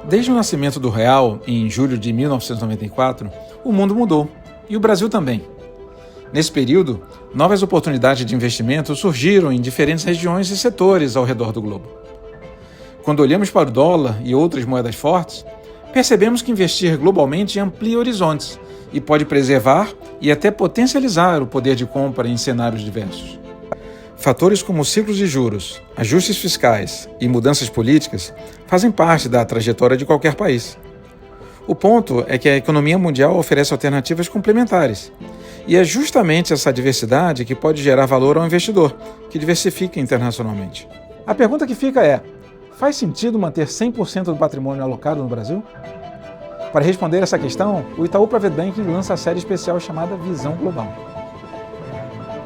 Desde o nascimento do real, em julho de 1994, o mundo mudou, e o Brasil também. Nesse período, novas oportunidades de investimento surgiram em diferentes regiões e setores ao redor do globo. Quando olhamos para o dólar e outras moedas fortes, percebemos que investir globalmente amplia horizontes e pode preservar e até potencializar o poder de compra em cenários diversos. Fatores como ciclos de juros, ajustes fiscais e mudanças políticas fazem parte da trajetória de qualquer país. O ponto é que a economia mundial oferece alternativas complementares, e é justamente essa diversidade que pode gerar valor ao investidor, que diversifica internacionalmente. A pergunta que fica é: faz sentido manter 100% do patrimônio alocado no Brasil? Para responder essa questão, o Itaú Private Banking lança a série especial chamada Visão Global.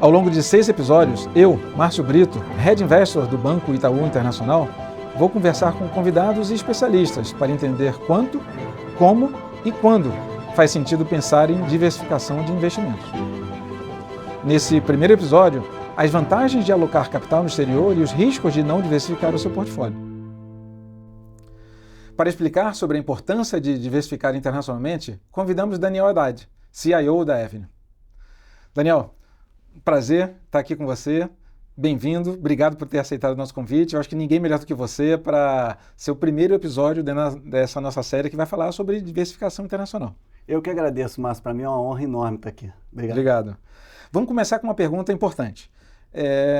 Ao longo de 6 episódios, eu, Márcio Brito, Head Investor do Banco Itaú Internacional, vou conversar com convidados e especialistas para entender quanto, como e quando faz sentido pensar em diversificação de investimentos. Nesse primeiro episódio, as vantagens de alocar capital no exterior e os riscos de não diversificar o seu portfólio. Para explicar sobre a importância de diversificar internacionalmente, convidamos Daniel Haddad, CIO da Avenue. Daniel, prazer estar aqui com você. Bem-vindo, obrigado por ter aceitado o nosso convite. Eu acho que ninguém melhor do que você para ser o primeiro episódio dessa nossa série que vai falar sobre diversificação internacional. Eu que agradeço, Márcio. Para mim é uma honra enorme estar aqui. Obrigado. Vamos começar com uma pergunta importante.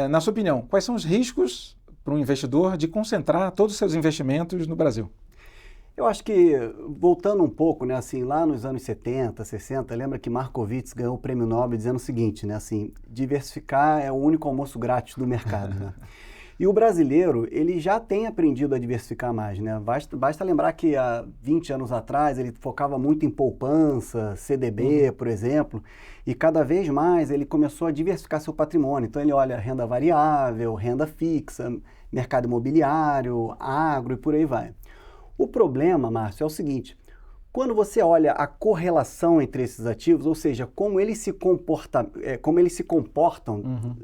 Na sua opinião, quais são os riscos para um investidor de concentrar todos os seus investimentos no Brasil? Eu acho que, voltando um pouco, né, assim, lá nos anos 70, 60, lembra que Markowitz ganhou o prêmio Nobel dizendo o seguinte, né, assim, diversificar é o único almoço grátis do mercado, né? E o brasileiro, ele já tem aprendido a diversificar mais, né? Basta lembrar que há 20 anos atrás ele focava muito em poupança, CDB, por exemplo, e cada vez mais ele começou a diversificar seu patrimônio. Então ele olha renda variável, renda fixa, mercado imobiliário, agro e por aí vai. O problema, Márcio, é o seguinte: quando você olha a correlação entre esses ativos, ou seja, como eles se comportam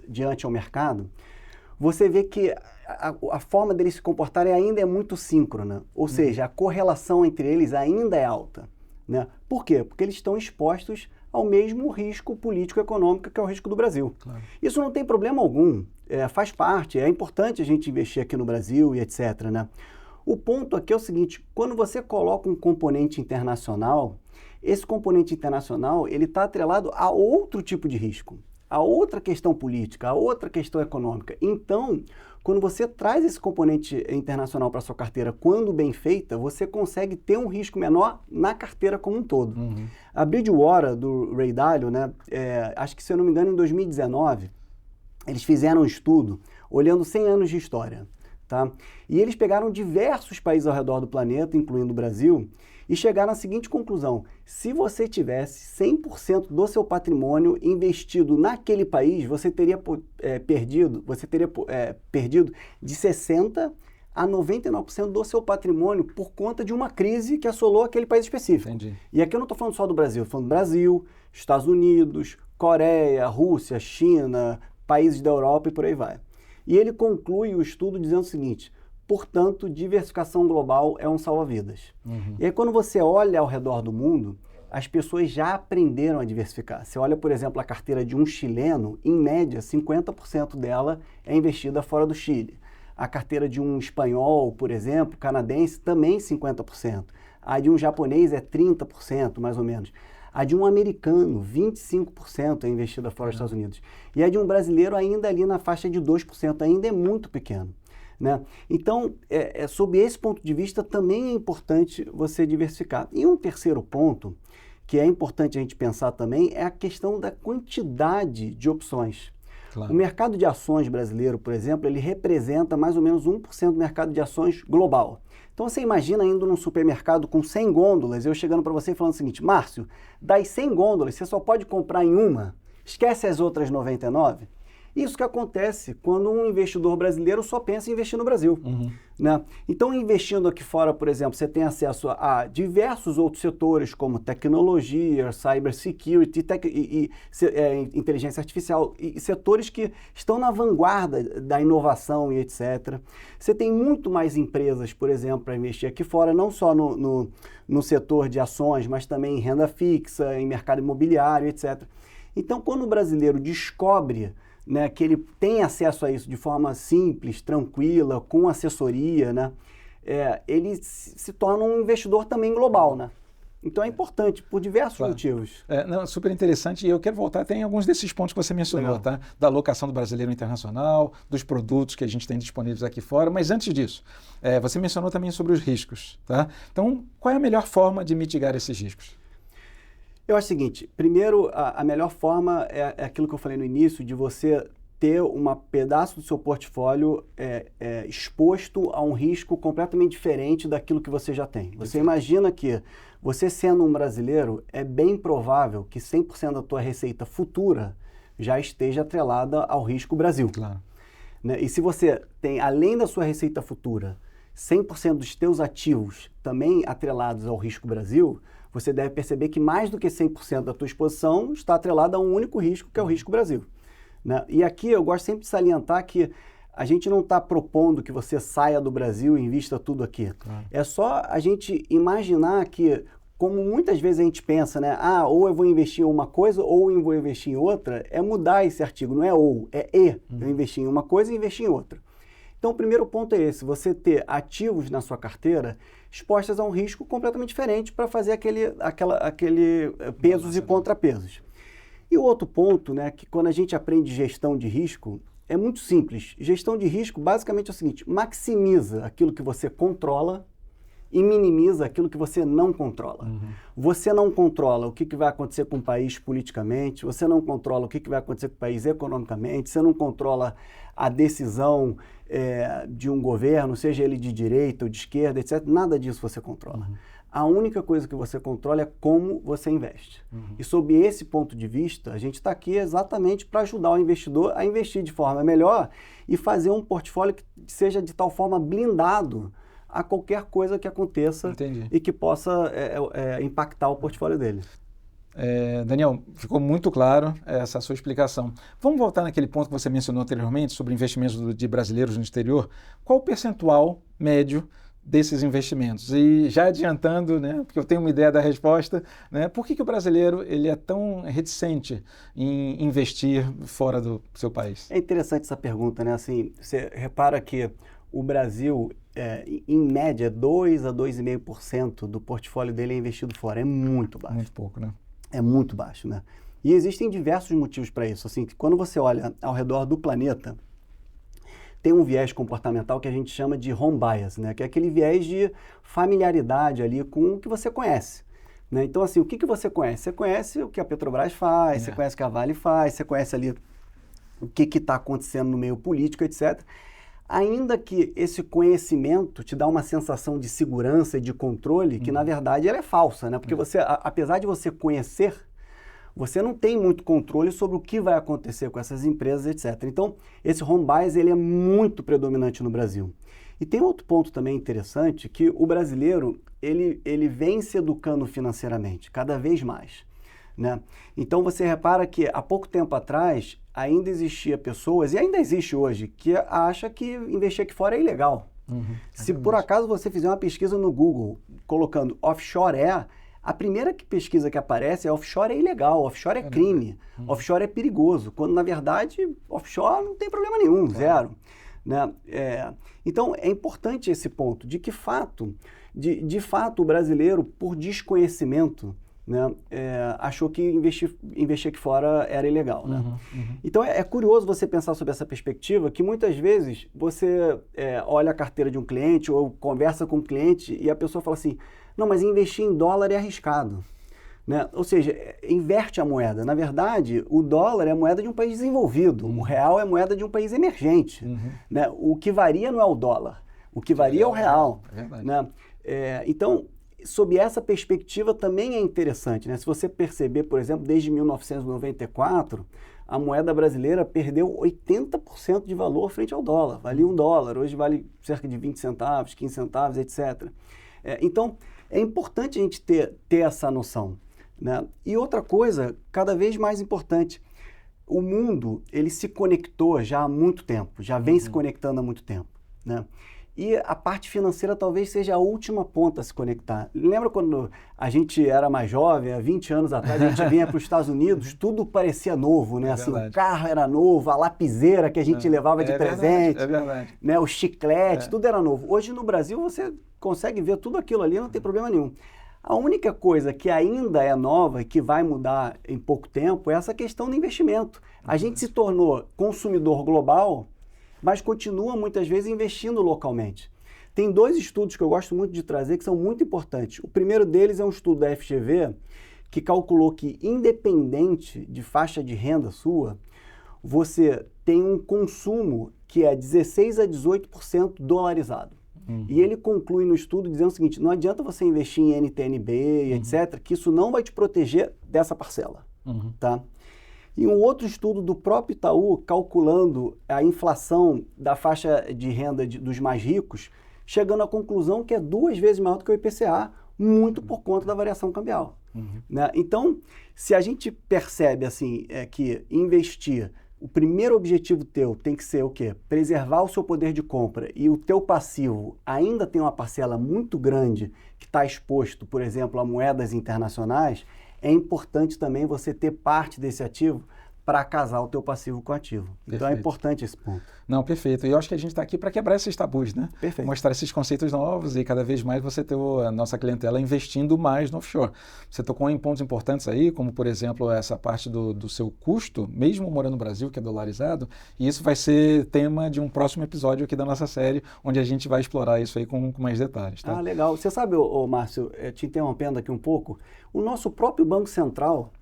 diante ao mercado, você vê que a forma deles se comportarem ainda é muito síncrona, ou seja, a correlação entre eles ainda é alta, né? Por quê? Porque eles estão expostos ao mesmo risco político-econômico que é o risco do Brasil. Claro. Isso não tem problema algum, faz parte, é importante a gente investir aqui no Brasil e etc, né? O ponto aqui é o seguinte: quando você coloca um componente internacional, esse componente internacional ele está atrelado a outro tipo de risco, a outra questão política, a outra questão econômica. Então, quando você traz esse componente internacional para sua carteira, quando bem feita, você consegue ter um risco menor na carteira como um todo. A Bridgewater, do Ray Dalio, né, acho que, se eu não me engano, em 2019, eles fizeram um estudo olhando 100 anos de história. Tá? E eles pegaram diversos países ao redor do planeta, incluindo o Brasil, e chegaram à seguinte conclusão: se você tivesse 100% do seu patrimônio investido naquele país, você teria perdido de 60% a 99% do seu patrimônio por conta de uma crise que assolou aquele país específico. Entendi. E aqui eu não estou falando só do Brasil, estou falando do Brasil, Estados Unidos, Coreia, Rússia, China, países da Europa e por aí vai. E ele conclui o estudo dizendo o seguinte: portanto, diversificação global é um salva-vidas. E aí, quando você olha ao redor do mundo, as pessoas já aprenderam a diversificar. Você olha, por exemplo, a carteira de um chileno, em média, 50% dela é investida fora do Chile. A carteira de um espanhol, por exemplo, canadense, também 50%. A de um japonês é 30%, mais ou menos. A de um americano, 25% é investida fora dos Estados Unidos. E a de um brasileiro ainda ali na faixa de 2%, ainda é muito pequeno, né? Então, sob esse ponto de vista, também é importante você diversificar. E um terceiro ponto, que é importante a gente pensar também, é a questão da quantidade de opções. Claro. O mercado de ações brasileiro, por exemplo, ele representa mais ou menos 1% do mercado de ações global. Então você imagina indo num supermercado com 100 gôndolas, eu chegando para você e falando o seguinte: Márcio, das 100 gôndolas você só pode comprar em uma, esquece as outras 99. Isso que acontece quando um investidor brasileiro só pensa em investir no Brasil. Né? Então, investindo aqui fora, por exemplo, você tem acesso a diversos outros setores, como tecnologia, cybersecurity inteligência artificial, e setores que estão na vanguarda da inovação e etc. Você tem muito mais empresas, por exemplo, para investir aqui fora, não só no setor de ações, mas também em renda fixa, em mercado imobiliário, etc. Então, quando o brasileiro descobre, né, que ele tem acesso a isso de forma simples, tranquila, com assessoria, né, ele se torna um investidor também global, né? Então é importante por diversos motivos. Não, super interessante, e eu quero voltar até em alguns desses pontos que você mencionou, tá? Da alocação do brasileiro internacional, dos produtos que a gente tem disponíveis aqui fora, mas antes disso, você mencionou também sobre os riscos, tá? Então, qual é a melhor forma de mitigar esses riscos? Eu acho o seguinte, primeiro, a melhor forma é aquilo que eu falei no início, de você ter um pedaço do seu portfólio exposto a um risco completamente diferente daquilo que você já tem. Você imagina que, você sendo um brasileiro, é bem provável que 100% da tua receita futura já esteja atrelada ao risco Brasil. Claro. Né? E se você tem, além da sua receita futura, 100% dos teus ativos também atrelados ao risco Brasil, você deve perceber que mais do que 100% da tua exposição está atrelada a um único risco, que é o risco Brasil. Né? E aqui eu gosto sempre de salientar que a gente não está propondo que você saia do Brasil e invista tudo aqui. Claro. É só a gente imaginar que, como muitas vezes a gente pensa, né? Ou eu vou investir em uma coisa ou eu vou investir em outra, é mudar esse artigo, não é ou, é e. Eu investir em uma coisa e investir em outra. Então, o primeiro ponto é esse, você ter ativos na sua carteira expostos a um risco completamente diferente para fazer aquele pesos e contrapesos. E o outro ponto, né, que quando a gente aprende gestão de risco, é muito simples. Gestão de risco basicamente é o seguinte, maximiza aquilo que você controla e minimiza aquilo que você não controla. Você não controla o que vai acontecer com o país politicamente, você não controla o que vai acontecer com o país economicamente, você não controla a decisão de um governo, seja ele de direita ou de esquerda, etc. Nada disso você controla. A única coisa que você controla é como você investe. E sob esse ponto de vista, a gente está aqui exatamente para ajudar o investidor a investir de forma melhor e fazer um portfólio que seja de tal forma blindado a qualquer coisa que aconteça. Entendi. E que possa impactar o portfólio dele. Daniel, ficou muito claro essa sua explicação. Vamos voltar naquele ponto que você mencionou anteriormente sobre investimentos de brasileiros no exterior. Qual o percentual médio desses investimentos? E já adiantando, né, porque eu tenho uma ideia da resposta, né, por que o brasileiro ele é tão reticente em investir fora do seu país? É interessante essa pergunta, né? Assim, você repara que o Brasil, em média, 2 a 2,5% do portfólio dele é investido fora. É muito baixo. Muito pouco, né? É muito baixo, né? E existem diversos motivos para isso. Assim, que quando você olha ao redor do planeta, tem um viés comportamental que a gente chama de home bias, né? Que é aquele viés de familiaridade ali com o que você conhece. Né? Então, assim, o que você conhece? Você conhece o que a Petrobras faz, você conhece o que a Vale faz, você conhece ali o que está acontecendo no meio político, etc. Ainda que esse conhecimento te dá uma sensação de segurança e de controle, que na verdade ela é falsa, né? Porque você, apesar de você conhecer, você não tem muito controle sobre o que vai acontecer com essas empresas, etc. Então, esse home bias ele é muito predominante no Brasil. E tem outro ponto também interessante, que o brasileiro ele vem se educando financeiramente, cada vez mais. Né? Então você repara que há pouco tempo atrás ainda existia pessoas, e ainda existe hoje, que acha que investir aqui fora é ilegal. Se por acaso você fizer uma pesquisa no Google colocando offshore a primeira pesquisa que aparece é offshore é ilegal, offshore é crime, offshore é perigoso, quando na verdade offshore não tem problema nenhum, zero. Né? Então é importante esse ponto de que de fato o brasileiro, por desconhecimento, né, achou que investir aqui fora era ilegal. Né? Então é curioso você pensar sobre essa perspectiva, que muitas vezes você olha a carteira de um cliente ou conversa com um cliente e a pessoa fala assim, não, mas investir em dólar é arriscado. Né? Ou seja, inverte a moeda. Na verdade, o dólar é a moeda de um país desenvolvido, o real é a moeda de um país emergente. Né? O que varia não é o dólar, o que varia é o real. Né? Então, sob essa perspectiva também é interessante, né? Se você perceber, por exemplo, desde 1994, a moeda brasileira perdeu 80% de valor frente ao dólar. Valia $1, hoje vale cerca de 20 centavos, 15 centavos, etc. Então, é importante a gente ter essa noção, né? E outra coisa, cada vez mais importante, o mundo, ele se conectou já há muito tempo, já vem se conectando há muito tempo, né? E a parte financeira talvez seja a última ponta a se conectar. Lembra quando a gente era mais jovem, há 20 anos atrás, a gente vinha para os Estados Unidos, tudo parecia novo, né? Assim, o carro era novo, a lapiseira que a gente levava de presente, né? O chiclete, tudo era novo. Hoje no Brasil você consegue ver tudo aquilo ali, não tem problema nenhum. A única coisa que ainda é nova e que vai mudar em pouco tempo é essa questão do investimento. A gente se tornou consumidor global, mas continua muitas vezes investindo localmente. Tem 2 estudos que eu gosto muito de trazer que são muito importantes. O primeiro deles é um estudo da FGV que calculou que, independente de faixa de renda sua, você tem um consumo que é 16 a 18% dolarizado. E ele conclui no estudo dizendo o seguinte, não adianta você investir em NTNB, etc., que isso não vai te proteger dessa parcela, tá? E um outro estudo do próprio Itaú, calculando a inflação da faixa de renda dos mais ricos, chegando à conclusão que é 2 vezes maior do que o IPCA, muito por conta da variação cambial. Né? Então, se a gente percebe assim, que investir, o primeiro objetivo teu tem que ser o quê? Preservar o seu poder de compra e o teu passivo ainda tem uma parcela muito grande que está exposto, por exemplo, a moedas internacionais, é importante também você ter parte desse ativo para casar o teu passivo com o ativo. Então Perfeito. É importante esse ponto. Não, perfeito. E eu acho que a gente está aqui para quebrar esses tabus, né? Perfeito. Mostrar esses conceitos novos e cada vez mais você ter a nossa clientela investindo mais no offshore. Você tocou em pontos importantes aí, como por exemplo essa parte do seu custo, mesmo morando no Brasil, que é dolarizado, e isso vai ser tema de um próximo episódio aqui da nossa série, onde a gente vai explorar isso aí com mais detalhes. Tá? Ah, legal. Você sabe, Márcio, te interrompendo aqui um pouco, o nosso próprio Banco Central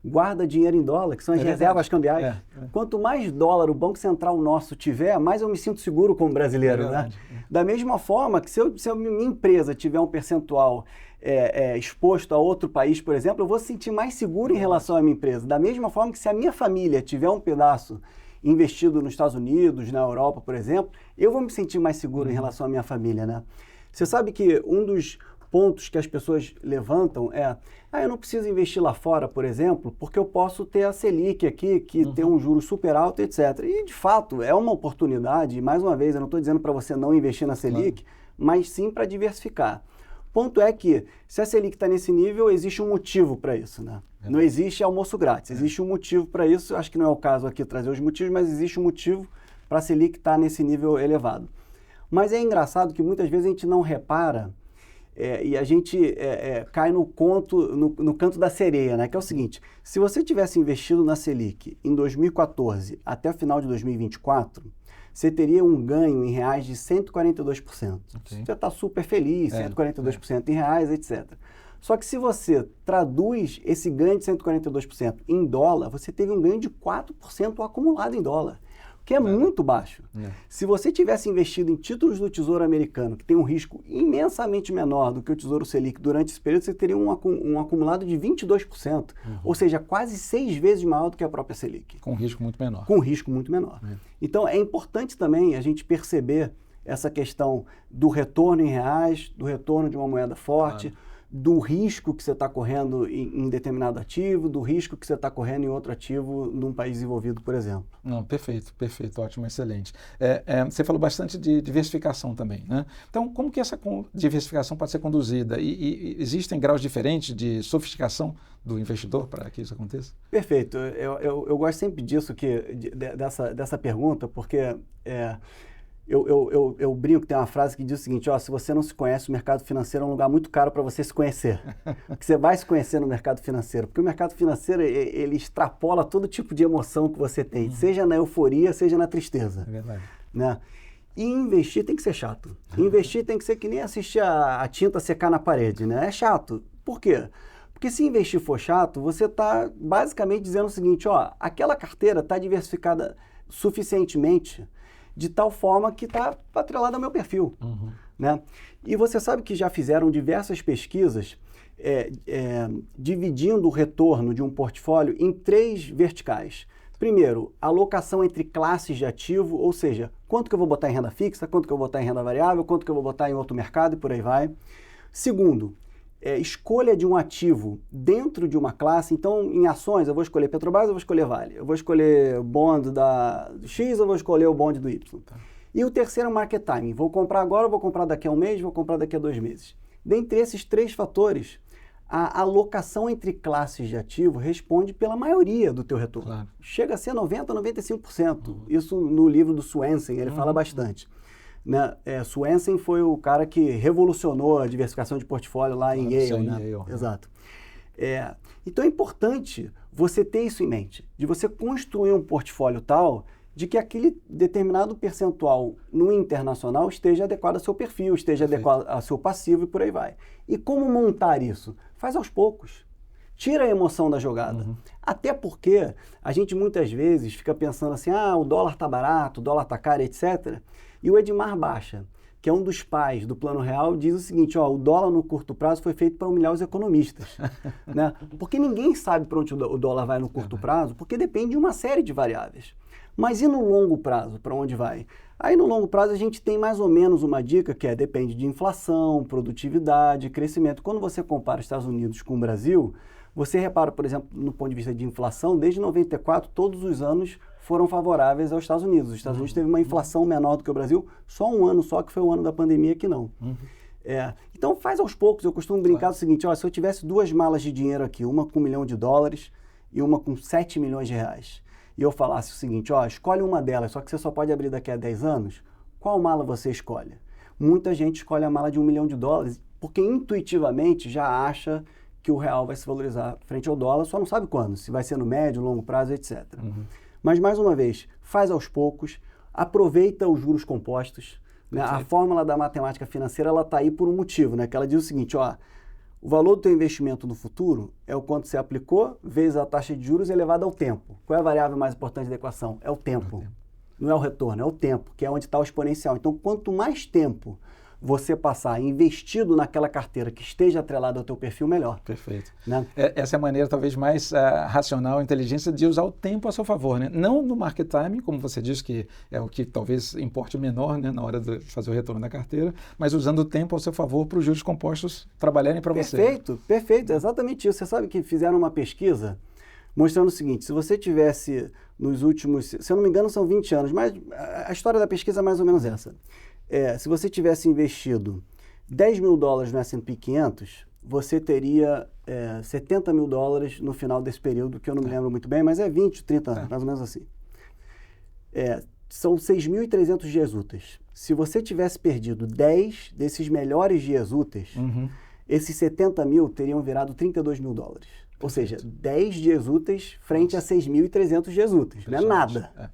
guarda dinheiro em dólar, que são as reservas cambiais. Quanto mais dólar o Banco Central nosso tiver, mais eu me sinto seguro como brasileiro, né? Da mesma forma que se a minha empresa tiver um percentual exposto a outro país, por exemplo, eu vou se sentir mais seguro em relação à minha empresa. Da mesma forma que se a minha família tiver um pedaço investido nos Estados Unidos, na Europa, por exemplo, eu vou me sentir mais seguro em relação à minha família, né? Você sabe que um dos pontos que as pessoas levantam eu não preciso investir lá fora, por exemplo, porque eu posso ter a Selic aqui, que tem um juro super alto, etc. E, de fato, é uma oportunidade, e mais uma vez, eu não estou dizendo para você não investir na Selic, mas sim para diversificar. O ponto é que, se a Selic está nesse nível, existe um motivo para isso, né? Não existe almoço grátis, existe um motivo para isso, acho que não é o caso aqui trazer os motivos, mas existe um motivo para a Selic estar nesse nível elevado. Mas é engraçado que muitas vezes a gente não repara e a gente cai no canto da sereia, né? Que é o seguinte, se você tivesse investido na Selic em 2014 até o final de 2024, você teria um ganho em reais de 142%. Okay. Você está super feliz, 142% em reais, etc. Só que se você traduz esse ganho de 142% em dólar, você teve um ganho de 4% acumulado em dólar, que é muito baixo. Se você tivesse investido em títulos do Tesouro Americano, que tem um risco imensamente menor do que o Tesouro Selic durante esse período, você teria um acumulado de 22%, ou seja, quase 6 vezes maior do que a própria Selic. Com risco muito menor. Com risco muito menor. Então, é importante também a gente perceber essa questão do retorno em reais, do retorno de uma moeda forte, do risco que você está correndo em determinado ativo, do risco que você está correndo em outro ativo num país desenvolvido, por exemplo. Não, perfeito, ótimo, excelente. Você falou bastante de diversificação também, né? Então, como que essa diversificação pode ser conduzida? E existem graus diferentes de sofisticação do investidor para que isso aconteça? Perfeito. Eu gosto sempre disso, dessa pergunta, porque eu brinco que tem uma frase que diz o seguinte, se você não se conhece, o mercado financeiro é um lugar muito caro para você se conhecer. Porque você vai se conhecer no mercado financeiro, porque o mercado financeiro, ele extrapola todo tipo de emoção que você tem, seja na euforia, seja na tristeza. É verdade. Né? E investir tem que ser chato. Investir tem que ser que nem assistir a tinta secar na parede, né? É chato. Por quê? Porque se investir for chato, você está basicamente dizendo o seguinte, aquela carteira está diversificada suficientemente de tal forma que está atrelado ao meu perfil. Né? E você sabe que já fizeram diversas pesquisas dividindo o retorno de um portfólio em 3 verticais. Primeiro, alocação entre classes de ativo, ou seja, quanto que eu vou botar em renda fixa, quanto que eu vou botar em renda variável, quanto que eu vou botar em outro mercado e por aí vai. Segundo, escolha de um ativo dentro de uma classe. Então, em ações, eu vou escolher Petrobras, eu vou escolher Vale. Eu vou escolher o bond do X, eu vou escolher o bond do Y. Tá. E o terceiro é o market timing. Vou comprar agora, vou comprar daqui a um mês, vou comprar daqui a 2 meses. Dentre esses 3 fatores, a alocação entre classes de ativo responde pela maioria do teu retorno. Claro. Chega a ser 90%, 95%. Isso no livro do Swensen, ele fala bastante. Né? Swensen foi o cara que revolucionou a diversificação de portfólio lá em Yale. Né? Yale. Exato. Então é importante você ter isso em mente, de você construir um portfólio tal de que aquele determinado percentual no internacional esteja adequado ao seu perfil, esteja adequado ao seu passivo e por aí vai. E como montar isso? Faz aos poucos. Tira a emoção da jogada. Até porque a gente muitas vezes fica pensando assim, o dólar tá barato, o dólar tá caro, etc. E o Edmar Baixa, que é um dos pais do Plano Real, diz o seguinte, o dólar no curto prazo foi feito para humilhar os economistas. Né? Porque ninguém sabe para onde o dólar vai no curto prazo, porque depende de uma série de variáveis. Mas e no longo prazo, para onde vai? Aí no longo prazo a gente tem mais ou menos uma dica que depende de inflação, produtividade, crescimento. Quando você compara Estados Unidos com o Brasil, você repara, por exemplo, no ponto de vista de inflação, desde 94, todos os anos foram favoráveis aos Estados Unidos. Os Estados Unidos teve uma inflação menor do que o Brasil, só um ano só, que foi o ano da pandemia, que não. Então faz aos poucos. Eu costumo brincar do seguinte, se eu tivesse 2 malas de dinheiro aqui, uma com $1 milhão e uma com 7 milhões de reais, e eu falasse o seguinte, escolhe uma delas, só que você só pode abrir daqui a 10 anos, qual mala você escolhe? Muita gente escolhe a mala de $1 milhão, porque intuitivamente já acha que o real vai se valorizar frente ao dólar, só não sabe quando, se vai ser no médio, longo prazo, etc. Mas, mais uma vez, faz aos poucos, aproveita os juros compostos, né? A fórmula da matemática financeira, ela está aí por um motivo, né? Que ela diz o seguinte, o valor do teu investimento no futuro é o quanto você aplicou, vezes a taxa de juros elevada ao tempo. Qual é a variável mais importante da equação? É o tempo. Não é o retorno, é o tempo, que é onde está o exponencial. Então, quanto mais tempo você passar investido naquela carteira que esteja atrelada ao teu perfil, melhor. Perfeito. Né? Essa é a maneira talvez mais racional, inteligência de usar o tempo a seu favor, né? Não no market timing, como você disse, que é o que talvez importe menor, né, na hora de fazer o retorno da carteira, mas usando o tempo ao seu favor para os juros compostos trabalharem para você. Perfeito, exatamente isso. Você sabe que fizeram uma pesquisa mostrando o seguinte, se você tivesse nos últimos, se eu não me engano são 20 anos, mas a história da pesquisa é mais ou menos essa. Se você tivesse investido $10 mil no S&P 500, você teria $70 mil no final desse período, que eu não me lembro muito bem, mas 20, 30 anos, mais ou menos assim. São 6.300 dias úteis. Se você tivesse perdido 10 desses melhores dias úteis, esses 70 mil teriam virado $32 mil. Ou seja, 10 dias úteis frente a 6.300 dias úteis. Não é nada.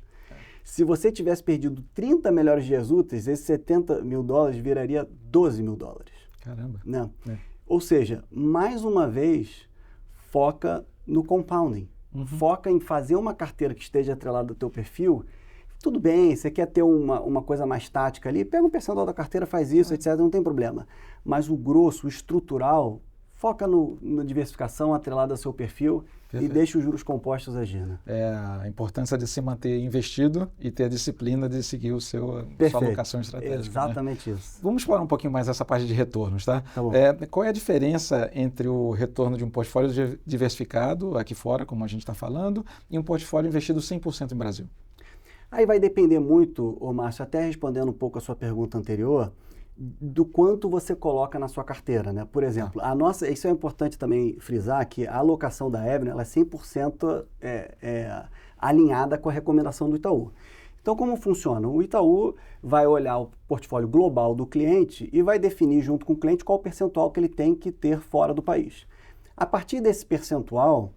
Se você tivesse perdido 30 melhores dias úteis, esses $70 mil viraria $12 mil. Caramba. Né? Ou seja, mais uma vez, foca no compounding. Foca em fazer uma carteira que esteja atrelada ao teu perfil. Tudo bem, você quer ter uma coisa mais tática ali, pega um percentual da carteira, faz isso, etc., não tem problema. Mas o grosso, o estrutural, foca na diversificação atrelada ao seu perfil. Perfeito. E deixa os juros compostos agir. Né? A importância de se manter investido e ter a disciplina de seguir sua alocação estratégica. Exatamente, né? isso. Vamos explorar um pouquinho mais essa parte de retornos, tá? Tá bom. Qual é a diferença entre o retorno de um portfólio diversificado, aqui fora, como a gente está falando, e um portfólio investido 100% em Brasil? Aí vai depender muito, Márcio, até respondendo um pouco a sua pergunta anterior, do quanto você coloca na sua carteira, né? Por exemplo, isso é importante também frisar, que a alocação da Avenue, ela é 100% alinhada com a recomendação do Itaú. Então, como funciona? O Itaú vai olhar o portfólio global do cliente e vai definir junto com o cliente qual o percentual que ele tem que ter fora do país. A partir desse percentual,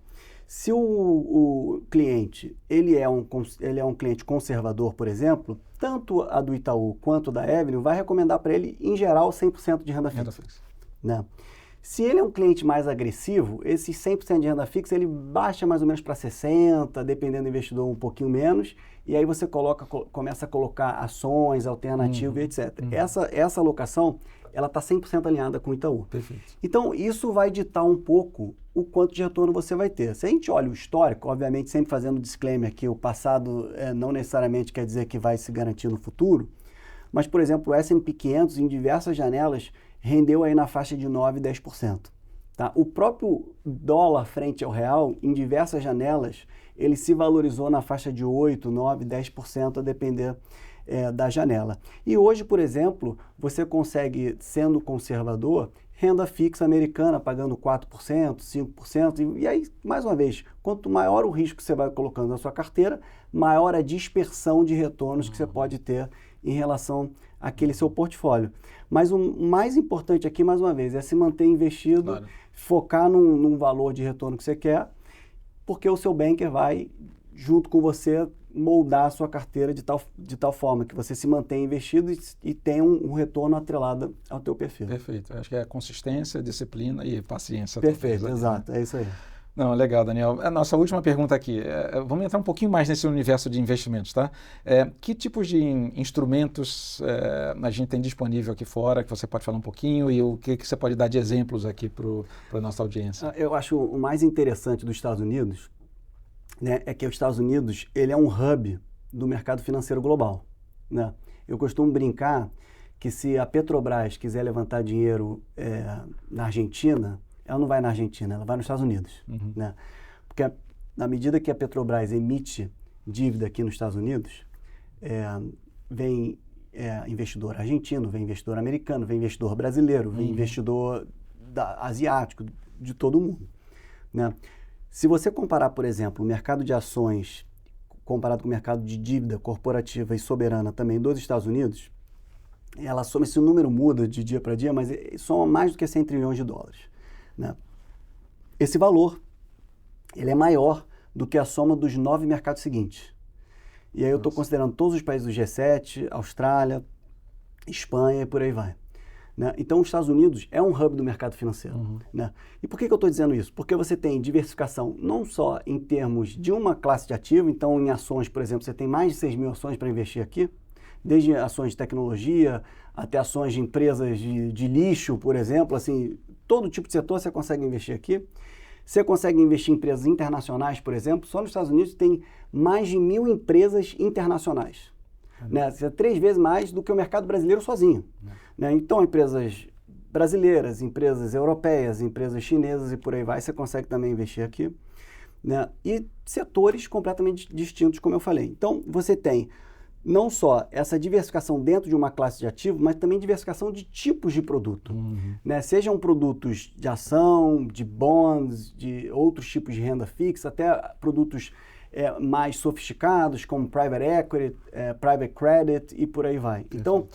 se o cliente ele é um cliente conservador, por exemplo, tanto a do Itaú quanto da Avenue vai recomendar para ele, em geral, 100% de renda fixa. Né? Se ele é um cliente mais agressivo, esses 100% de renda fixa ele baixa mais ou menos para 60%, dependendo do investidor um pouquinho menos, e aí você começa a colocar ações, alternativas, etc. Essa alocação, ela está 100% alinhada com o Itaú. Perfeito. Então, isso vai ditar um pouco o quanto de retorno você vai ter. Se a gente olha o histórico, obviamente sempre fazendo disclaimer que o passado não necessariamente quer dizer que vai se garantir no futuro, mas, por exemplo, o S&P 500 em diversas janelas rendeu aí na faixa de 9% e 10%. Tá? O próprio dólar frente ao real, em diversas janelas, ele se valorizou na faixa de 8%, 9%, 10%, a depender da janela. E hoje, por exemplo, você consegue, sendo conservador, renda fixa americana pagando 4%, 5%, e aí, mais uma vez, quanto maior o risco que você vai colocando na sua carteira, maior a dispersão de retornos que você pode ter em relação àquele seu portfólio. Mas o mais importante aqui, mais uma vez, é se manter investido, claro, focar num valor de retorno que você quer, porque o seu banker vai, junto com você, moldar a sua carteira de tal forma que você se mantenha investido e tenha um retorno atrelado ao teu perfil. Perfeito. Eu acho que é consistência, disciplina e paciência. Perfeito, talvez, exato. É isso aí. Não, legal, Daniel. A nossa última pergunta aqui. Vamos entrar um pouquinho mais nesse universo de investimentos, tá? Que tipos de instrumentos a gente tem disponível aqui fora, que você pode falar um pouquinho, e o que você pode dar de exemplos aqui para a nossa audiência? Eu acho o mais interessante dos Estados Unidos, né, é que os Estados Unidos ele é um hub do mercado financeiro global. Né? Eu costumo brincar que se a Petrobras quiser levantar dinheiro na Argentina, ela não vai na Argentina, ela vai nos Estados Unidos. Uhum. Né? Porque na medida que a Petrobras emite dívida aqui nos Estados Unidos, vem investidor argentino, vem investidor americano, vem investidor brasileiro, vem investidor asiático, de todo mundo. Né? Se você comparar, por exemplo, o mercado de ações comparado com o mercado de dívida corporativa e soberana também dos Estados Unidos, ela soma, esse número muda de dia para dia, mas soma mais do que 100 trilhões de dólares. Né? Esse valor ele é maior do que a soma dos 9 mercados seguintes. E aí eu estou considerando todos os países do G7, Austrália, Espanha e por aí vai. Né? Então, os Estados Unidos é um hub do mercado financeiro. Uhum. Né? E por que eu estou dizendo isso? Porque você tem diversificação não só em termos de uma classe de ativo, então em ações, por exemplo, você tem mais de 6 mil ações para investir aqui, desde ações de tecnologia até ações de empresas de lixo, por exemplo, assim, todo tipo de setor você consegue investir aqui. Você consegue investir em empresas internacionais, por exemplo, só nos Estados Unidos tem mais de 1.000 empresas internacionais. Né? Isso é 3 vezes mais do que o mercado brasileiro sozinho. Né? Então, empresas brasileiras, empresas europeias, empresas chinesas e por aí vai, você consegue também investir aqui. Né? E setores completamente distintos, como eu falei. Então, você tem não só essa diversificação dentro de uma classe de ativo, mas também diversificação de tipos de produto. Né? Sejam produtos de ação, de bonds, de outros tipos de renda fixa, até produtos mais sofisticados, como private equity, private credit e por aí vai. Perfeito. Então,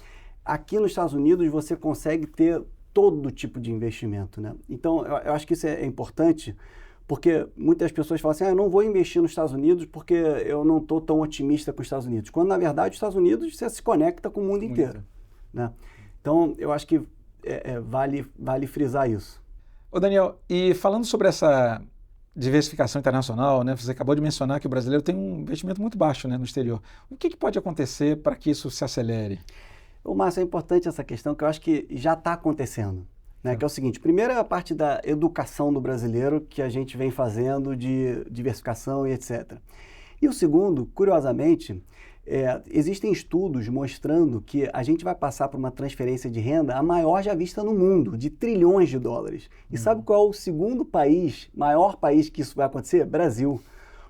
aqui nos Estados Unidos você consegue ter todo tipo de investimento. Né? Então, eu acho que isso é importante, porque muitas pessoas falam assim, eu não vou investir nos Estados Unidos porque eu não estou tão otimista com os Estados Unidos. Quando, na verdade, os Estados Unidos você se conecta com o mundo inteiro. Né? Então, eu acho que vale frisar isso. Ô Daniel, e falando sobre essa diversificação internacional, né? Você acabou de mencionar que o brasileiro tem um investimento muito baixo, né, no exterior. O que pode acontecer para que isso se acelere? Márcio, é importante essa questão que eu acho que já está acontecendo. Né, que é o seguinte, primeiro é a parte da educação do brasileiro que a gente vem fazendo de diversificação e etc. E o segundo, curiosamente, existem estudos mostrando que a gente vai passar por uma transferência de renda a maior já vista no mundo, de trilhões de dólares. E sabe qual é o segundo país, maior país que isso vai acontecer? Brasil.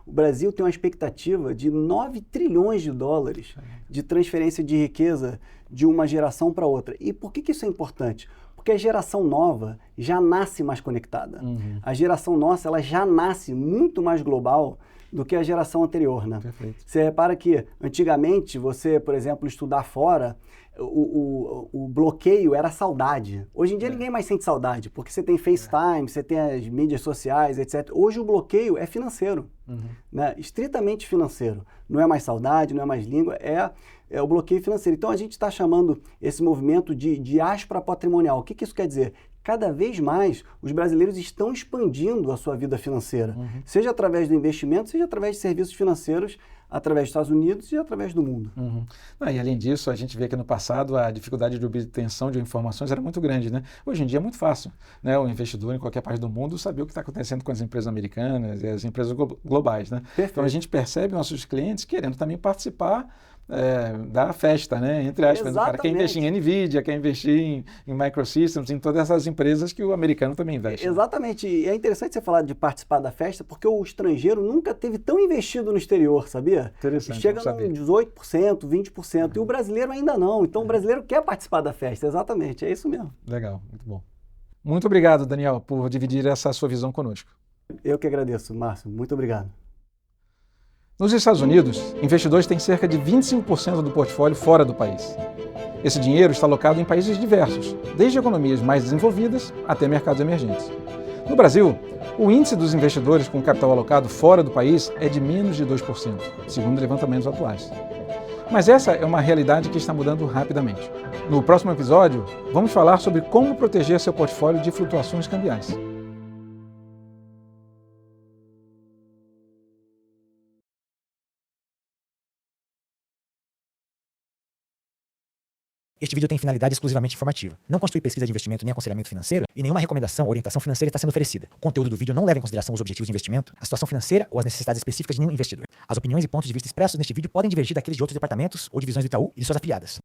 O Brasil tem uma expectativa de 9 trilhões de dólares de transferência de riqueza de uma geração para outra. E por que isso é importante? Porque a geração nova já nasce mais conectada. A geração nossa, ela já nasce muito mais global do que a geração anterior, né? Perfeito. Você repara que, antigamente, você, por exemplo, estudar fora, o bloqueio era saudade. Hoje em dia ninguém mais sente saudade, porque você tem FaceTime, você tem as mídias sociais, etc. Hoje o bloqueio é financeiro, né? Estritamente financeiro. Não é mais saudade, não é mais língua, é o bloqueio financeiro. Então a gente está chamando esse movimento de diáspora patrimonial. O que isso quer dizer? Cada vez mais os brasileiros estão expandindo a sua vida financeira, seja através do investimento, seja através de serviços financeiros através dos Estados Unidos e através do mundo. Uhum. E além disso, a gente vê que no passado a dificuldade de obtenção de informações era muito grande, né? Hoje em dia é muito fácil, né? O investidor em qualquer parte do mundo saber o que está acontecendo com as empresas americanas e as empresas globais, né? Perfeito. Então a gente percebe nossos clientes querendo também participar da festa, né? Entre aspas, o cara quer investir em Nvidia, quer investir em Microsystems, em todas essas empresas que o americano também investe. Exatamente. E é interessante você falar de participar da festa, porque o estrangeiro nunca teve tão investido no exterior, sabia? Interessante. Chega em 18%, 20%, e o brasileiro ainda não. Então o brasileiro quer participar da festa, exatamente, é isso mesmo. Legal, muito bom. Muito obrigado, Daniel, por dividir essa sua visão conosco. Eu que agradeço, Márcio. Muito obrigado. Nos Estados Unidos, investidores têm cerca de 25% do portfólio fora do país. Esse dinheiro está alocado em países diversos, desde economias mais desenvolvidas até mercados emergentes. No Brasil, o índice dos investidores com capital alocado fora do país é de menos de 2%, segundo levantamentos atuais. Mas essa é uma realidade que está mudando rapidamente. No próximo episódio, vamos falar sobre como proteger seu portfólio de flutuações cambiais. Este vídeo tem finalidade exclusivamente informativa. Não constitui pesquisa de investimento nem aconselhamento financeiro e nenhuma recomendação ou orientação financeira está sendo oferecida. O conteúdo do vídeo não leva em consideração os objetivos de investimento, a situação financeira ou as necessidades específicas de nenhum investidor. As opiniões e pontos de vista expressos neste vídeo podem divergir daqueles de outros departamentos ou divisões do Itaú e de suas afiliadas.